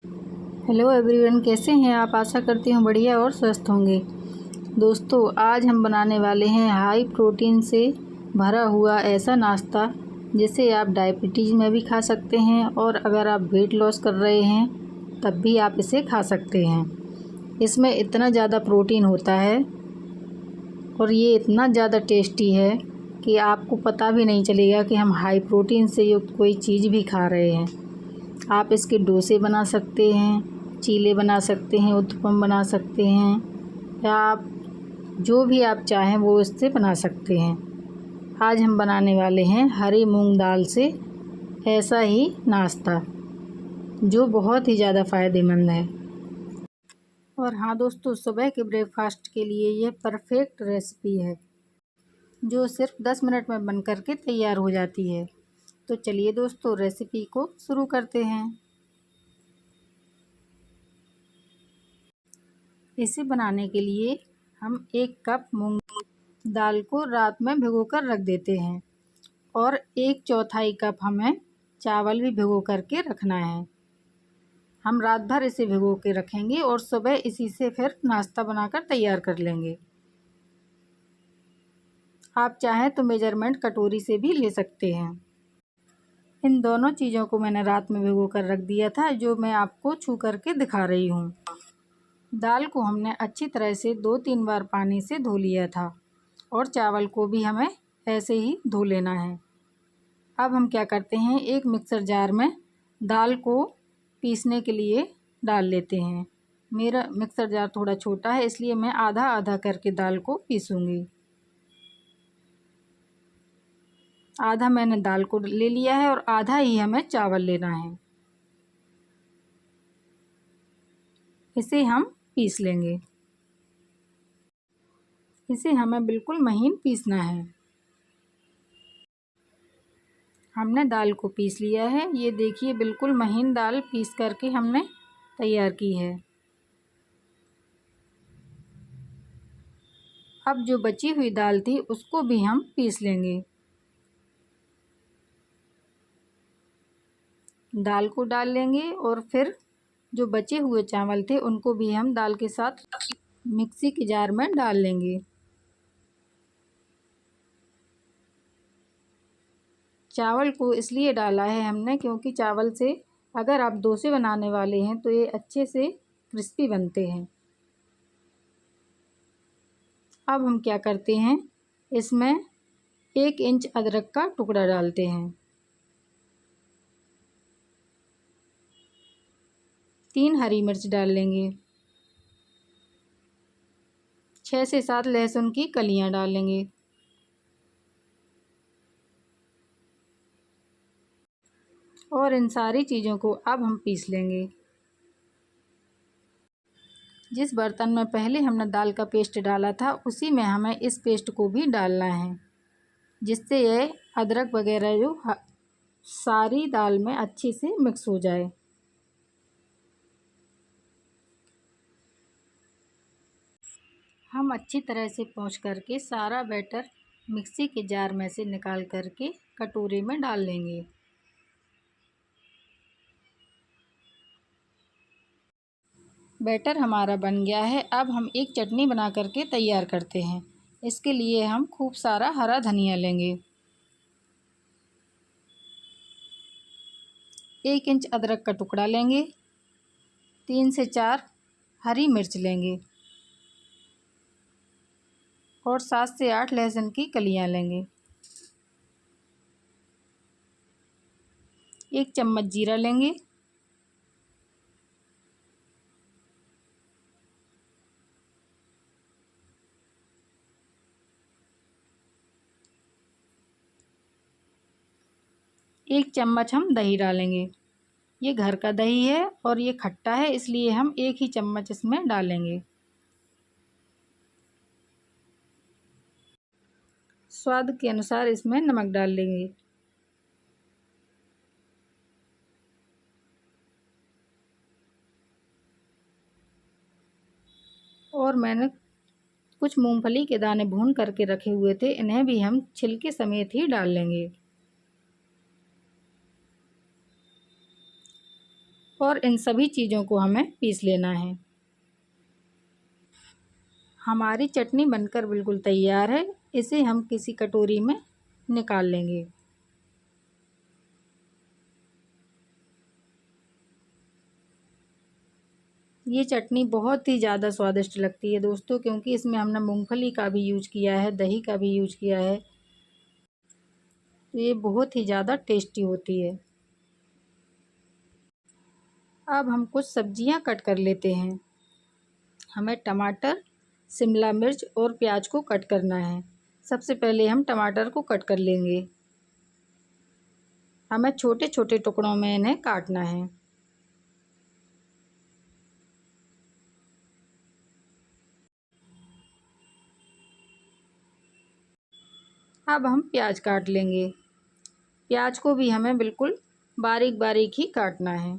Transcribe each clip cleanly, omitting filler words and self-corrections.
Hello everyone, कैसे हैं आप। आशा करती हूँ बढ़िया और स्वस्थ होंगे। दोस्तों, आज हम बनाने वाले हैं हाई प्रोटीन से भरा हुआ ऐसा नाश्ता जिसे आप डायबिटीज़ में भी खा सकते हैं और अगर आप वेट लॉस कर रहे हैं तब भी आप इसे खा सकते हैं। इसमें इतना ज़्यादा प्रोटीन होता है और ये इतना ज़्यादा टेस्टी है कि आपको पता भी नहीं चलेगा कि हम हाई प्रोटीन से युक्त कोई चीज़ भी खा रहे हैं। आप इसके डोसे बना सकते हैं, चीले बना सकते हैं, उत्पम बना सकते हैं या आप जो भी आप चाहें वो इससे बना सकते हैं। आज हम बनाने वाले हैं हरी मूंग दाल से ऐसा ही नाश्ता जो बहुत ही ज़्यादा फ़ायदेमंद है। और हाँ दोस्तों, सुबह के ब्रेकफास्ट के लिए यह परफेक्ट रेसिपी है जो सिर्फ 10 मिनट में बन कर के तैयार हो जाती है। तो चलिए दोस्तों, रेसिपी को शुरू करते हैं। इसे बनाने के लिए हम 1 कप मूंग दाल को रात में भिगोकर रख देते हैं और 1/4 कप हमें चावल भी भिगो करके रखना है। हम रात भर इसे भिगो के रखेंगे और सुबह इसी से फिर नाश्ता बनाकर तैयार कर लेंगे। आप चाहें तो मेजरमेंट कटोरी से भी ले सकते हैं। इन दोनों चीज़ों को मैंने रात में भिगो कर रख दिया था, जो मैं आपको छू करके दिखा रही हूँ। दाल को हमने अच्छी तरह से 2-3 बार पानी से धो लिया था और चावल को भी हमें ऐसे ही धो लेना है। अब हम क्या करते हैं, एक मिक्सर जार में दाल को पीसने के लिए डाल लेते हैं। मेरा मिक्सर जार थोड़ा छोटा है इसलिए मैं आधा आधा करके दाल को पीसूँगी। आधा मैंने दाल को ले लिया है और आधा ही हमें चावल लेना है। इसे हम पीस लेंगे। इसे हमें बिल्कुल महीन पीसना है। हमने दाल को पीस लिया है। ये देखिए, बिल्कुल महीन दाल पीस करके हमने तैयार की है। अब जो बची हुई दाल थी उसको भी हम पीस लेंगे। दाल को डाल लेंगे और फिर जो बचे हुए चावल थे उनको भी हम दाल के साथ मिक्सी के जार में डाल लेंगे। चावल को इसलिए डाला है हमने क्योंकि चावल से अगर आप डोसे बनाने वाले हैं तो ये अच्छे से क्रिस्पी बनते हैं। अब हम क्या करते हैं, इसमें 1 इंच अदरक का टुकड़ा डालते हैं। 3 हरी मिर्च डाल लेंगे। 6 से 7 लहसुन की कलियां डाल लेंगे। और इन सारी चीज़ों को अब हम पीस लेंगे। जिस बर्तन में पहले हमने दाल का पेस्ट डाला था उसी में हमें इस पेस्ट को भी डालना है, जिससे ये अदरक वगैरह जो सारी दाल में अच्छे से मिक्स हो जाए। हम अच्छी तरह से पोंछ करके सारा बैटर मिक्सी के जार में से निकाल करके कटोरे में डाल लेंगे। बैटर हमारा बन गया है। अब हम एक चटनी बना करके तैयार करते हैं। इसके लिए हम खूब सारा हरा धनिया लेंगे। 1 इंच अदरक का टुकड़ा लेंगे। 3 से 4 हरी मिर्च लेंगे और 7 से 8 लहसुन की कलियां लेंगे। 1 चम्मच जीरा लेंगे। एक चम्मच हम दही डालेंगे। ये घर का दही है और ये खट्टा है इसलिए हम 1 ही चम्मच इसमें डालेंगे। स्वाद के अनुसार इसमें नमक डाल लेंगे। और मैंने कुछ मूंगफली के दाने भून करके रखे हुए थे, इन्हें भी हम छिलके समेत ही डाल लेंगे। और इन सभी चीज़ों को हमें पीस लेना है। हमारी चटनी बनकर बिल्कुल तैयार है। इसे हम किसी कटोरी में निकाल लेंगे। ये चटनी बहुत ही ज़्यादा स्वादिष्ट लगती है दोस्तों, क्योंकि इसमें हमने मूंगफली का भी यूज किया है, दही का भी यूज किया है, तो ये बहुत ही ज़्यादा टेस्टी होती है। अब हम कुछ सब्जियां कट कर लेते हैं। हमें टमाटर, शिमला मिर्च और प्याज को कट करना है। सबसे पहले हम टमाटर को कट कर लेंगे। हमें छोटे छोटे टुकड़ों में इन्हें काटना है। अब हम प्याज काट लेंगे। प्याज को भी हमें बिल्कुल बारीक बारीक ही काटना है।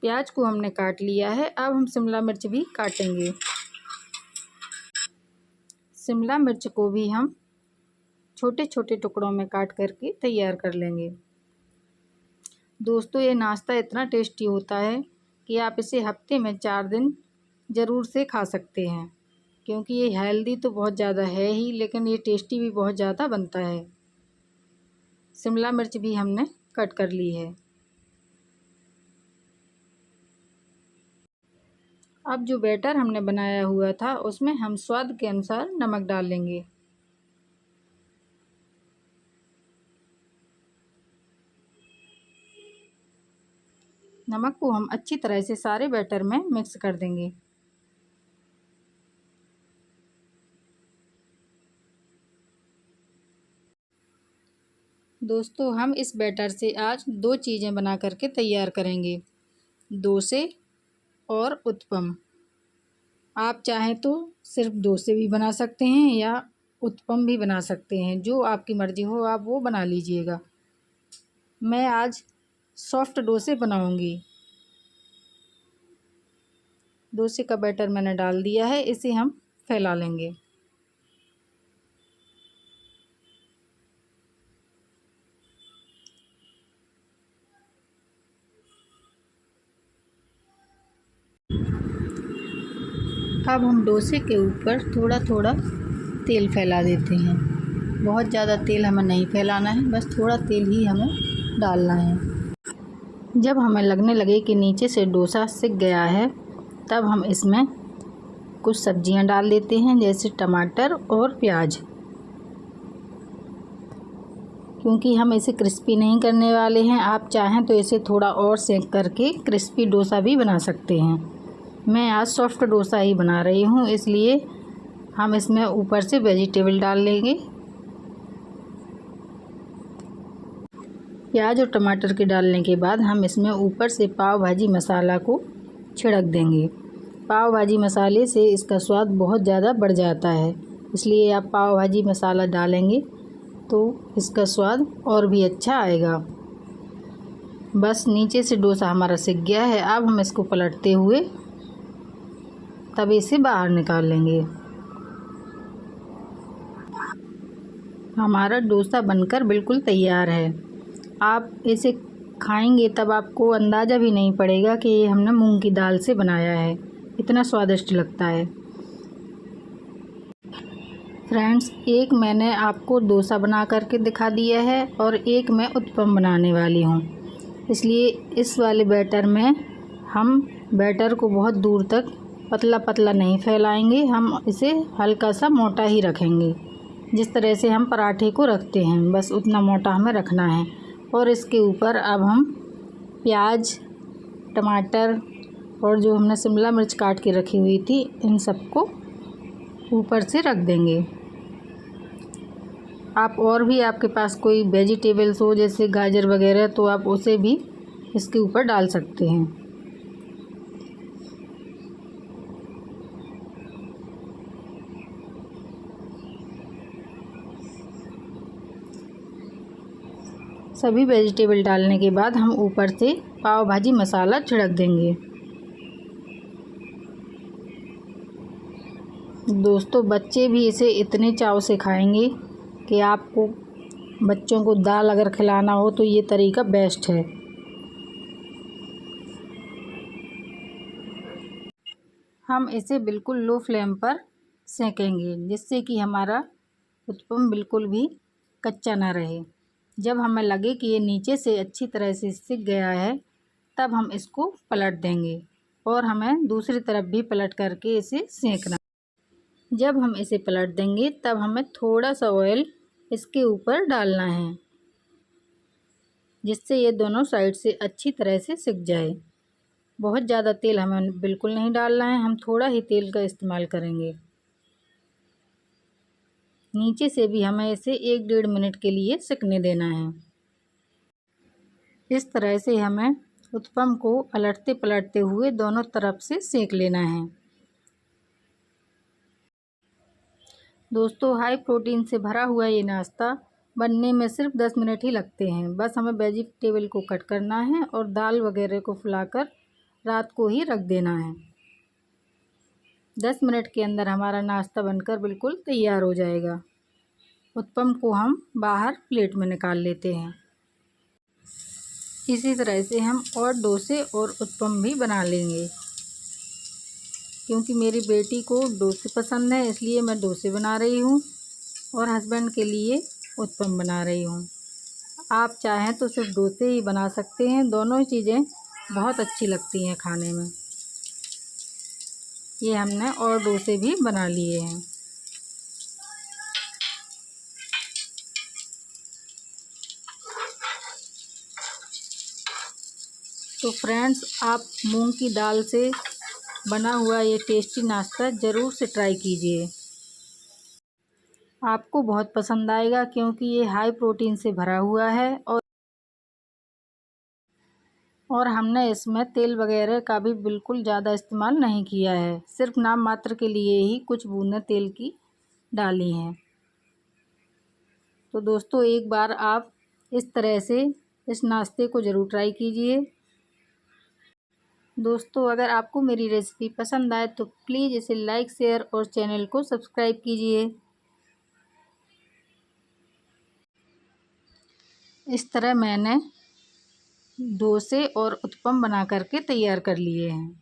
प्याज को हमने काट लिया है। अब हम शिमला मिर्च भी काटेंगे। शिमला मिर्च को भी हम छोटे छोटे टुकड़ों में काट करके तैयार कर लेंगे। दोस्तों, ये नाश्ता इतना टेस्टी होता है कि आप इसे हफ्ते में 4 दिन ज़रूर से खा सकते हैं, क्योंकि ये हेल्दी तो बहुत ज़्यादा है ही, लेकिन ये टेस्टी भी बहुत ज़्यादा बनता है। शिमला मिर्च भी हमने कट कर ली है। अब जो बैटर हमने बनाया हुआ था उसमें हम स्वाद के अनुसार नमक डाल लेंगे। नमक को हम अच्छी तरह से सारे बैटर में मिक्स कर देंगे। दोस्तों, हम इस बैटर से आज 2 चीज़ें बना करके तैयार करेंगे, डोसे और उत्पम। आप चाहें तो सिर्फ डोसे भी बना सकते हैं या उत्पम भी बना सकते हैं, जो आपकी मर्ज़ी हो आप वो बना लीजिएगा। मैं आज सॉफ्ट डोसे बनाऊंगी। डोसे का बैटर मैंने डाल दिया है, इसे हम फैला लेंगे। अब हम डोसे के ऊपर थोड़ा थोड़ा तेल फैला देते हैं। बहुत ज़्यादा तेल हमें नहीं फैलाना है, बस थोड़ा तेल ही हमें डालना है। जब हमें लगने लगे कि नीचे से डोसा सिक गया है, तब हम इसमें कुछ सब्जियां डाल देते हैं, जैसे टमाटर और प्याज। क्योंकि हम इसे क्रिस्पी नहीं करने वाले हैं, आप चाहें तो इसे थोड़ा और सेक करके क्रिस्पी डोसा भी बना सकते हैं। मैं आज सॉफ्ट डोसा ही बना रही हूँ, इसलिए हम इसमें ऊपर से वेजिटेबल डाल लेंगे। प्याज और टमाटर के डालने के बाद हम इसमें ऊपर से पाव भाजी मसाला को छिड़क देंगे। पाव भाजी मसाले से इसका स्वाद बहुत ज़्यादा बढ़ जाता है, इसलिए आप पाव भाजी मसाला डालेंगे तो इसका स्वाद और भी अच्छा आएगा। बस नीचे से डोसा हमारा सिक गया है। अब हम इसको पलटते हुए तवे से बाहर निकाल लेंगे। हमारा डोसा बनकर बिल्कुल तैयार है। आप इसे खाएंगे तब आपको अंदाज़ा भी नहीं पड़ेगा कि ये हमने मूंग की दाल से बनाया है, इतना स्वादिष्ट लगता है। फ्रेंड्स, एक मैंने आपको डोसा बना करके दिखा दिया है और एक मैं उत्पम बनाने वाली हूँ, इसलिए इस वाले बैटर में हम बैटर को बहुत दूर तक पतला पतला नहीं फैलाएंगे, हम इसे हल्का सा मोटा ही रखेंगे। जिस तरह से हम पराठे को रखते हैं, बस उतना मोटा हमें रखना है। और इसके ऊपर अब हम प्याज, टमाटर और जो हमने शिमला मिर्च काट के रखी हुई थी, इन सबको ऊपर से रख देंगे। आप और भी आपके पास कोई वेजिटेबल्स हो जैसे गाजर वगैरह, तो आप उसे भी इसके ऊपर डाल सकते हैं। सभी वेजिटेबल डालने के बाद हम ऊपर से पाव भाजी मसाला छिड़क देंगे। दोस्तों बच्चे भी इसे इतने चाव से खाएंगे कि आपको बच्चों को दाल अगर खिलाना हो तो ये तरीका बेस्ट है। हम इसे बिल्कुल लो फ्लेम पर सेकेंगे जिससे कि हमारा उत्पम बिल्कुल भी कच्चा ना रहे। जब हमें लगे कि ये नीचे से अच्छी तरह से सिक गया है तब हम इसको पलट देंगे और हमें दूसरी तरफ भी पलट करके इसे सेकना। जब हम इसे पलट देंगे तब हमें थोड़ा सा ऑयल इसके ऊपर डालना है जिससे ये दोनों साइड से अच्छी तरह से सिक जाए। बहुत ज़्यादा तेल हमें बिल्कुल नहीं डालना है, हम थोड़ा ही तेल का इस्तेमाल करेंगे। नीचे से भी हमें इसे 1-1.5 मिनट के लिए सिकने देना है। इस तरह से हमें उत्पम को पलटते पलटते हुए दोनों तरफ से सेक लेना है। दोस्तों हाई प्रोटीन से भरा हुआ ये नाश्ता बनने में सिर्फ 10 मिनट ही लगते हैं। बस हमें वेजिटेबल को कट करना है और दाल वगैरह को फुलाकर रात को ही रख देना है। 10 मिनट के अंदर हमारा नाश्ता बनकर बिल्कुल तैयार हो जाएगा। उत्पम को हम बाहर प्लेट में निकाल लेते हैं। इसी तरह से हम और डोसे और उत्पम भी बना लेंगे। क्योंकि मेरी बेटी को डोसे पसंद है इसलिए मैं डोसे बना रही हूँ और हस्बैंड के लिए उत्पम बना रही हूँ। आप चाहें तो सिर्फ डोसे ही बना सकते हैं, दोनों ही चीज़ें बहुत अच्छी लगती हैं खाने में। ये हमने और डोसे भी बना लिए हैं। तो फ्रेंड्स आप मूंग की दाल से बना हुआ ये टेस्टी नाश्ता ज़रूर से ट्राई कीजिए। आपको बहुत पसंद आएगा क्योंकि ये हाई प्रोटीन से भरा हुआ है और हमने इसमें तेल वगैरह का भी बिल्कुल ज़्यादा इस्तेमाल नहीं किया है। सिर्फ नाम मात्र के लिए ही कुछ बूंदें तेल की डाली हैं। तो दोस्तों एक बार आप इस तरह से इस नाश्ते को ज़रूर ट्राई कीजिए। दोस्तों अगर आपको मेरी रेसिपी पसंद आए तो प्लीज़ इसे लाइक शेयर और चैनल को सब्सक्राइब कीजिए। इस तरह मैंने डोसे और उत्पम बना करके तैयार कर लिए हैं।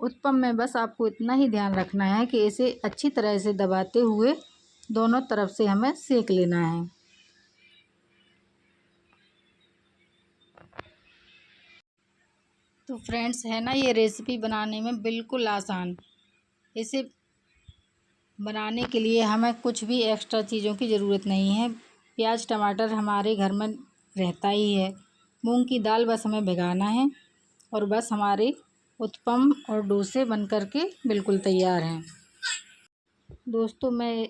उत्पम में बस आपको इतना ही ध्यान रखना है कि इसे अच्छी तरह से दबाते हुए दोनों तरफ से हमें सेक लेना है। तो फ्रेंड्स है ना ये रेसिपी बनाने में बिल्कुल आसान। इसे बनाने के लिए हमें कुछ भी एक्स्ट्रा चीज़ों की ज़रूरत नहीं है। प्याज टमाटर हमारे घर में रहता ही है। मूंग की दाल बस हमें भिगाना है और बस हमारे उत्पम और डोसे बन कर के बिल्कुल तैयार हैं। दोस्तों मैं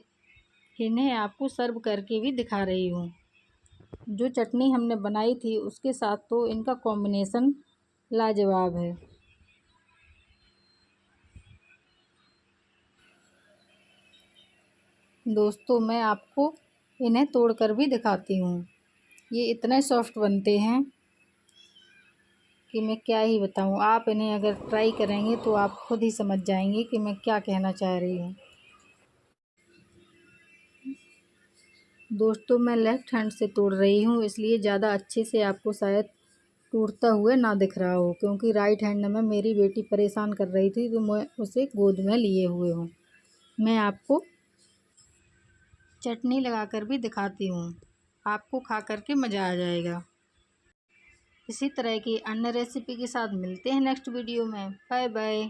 इन्हें आपको सर्व करके भी दिखा रही हूँ। जो चटनी हमने बनाई थी उसके साथ तो इनका कॉम्बिनेशन लाजवाब है। दोस्तों मैं आपको इन्हें तोड़कर भी दिखाती हूँ। ये इतने सॉफ्ट बनते हैं कि मैं क्या ही बताऊँ। आप इन्हें अगर ट्राई करेंगे तो आप खुद ही समझ जाएंगे कि मैं क्या कहना चाह रही हूँ। दोस्तों मैं लेफ़्ट हैंड से तोड़ रही हूँ इसलिए ज़्यादा अच्छे से आपको शायद टूटता हुए ना दिख रहा हो, क्योंकि राइट हैंड में मेरी बेटी परेशान कर रही थी तो मैं उसे गोद में लिए हुए हूँ। मैं आपको चटनी लगाकर भी दिखाती हूँ, आपको खा करके मज़ा आ जाएगा। इसी तरह की अन्य रेसिपी के साथ मिलते हैं नेक्स्ट वीडियो में। Bye bye.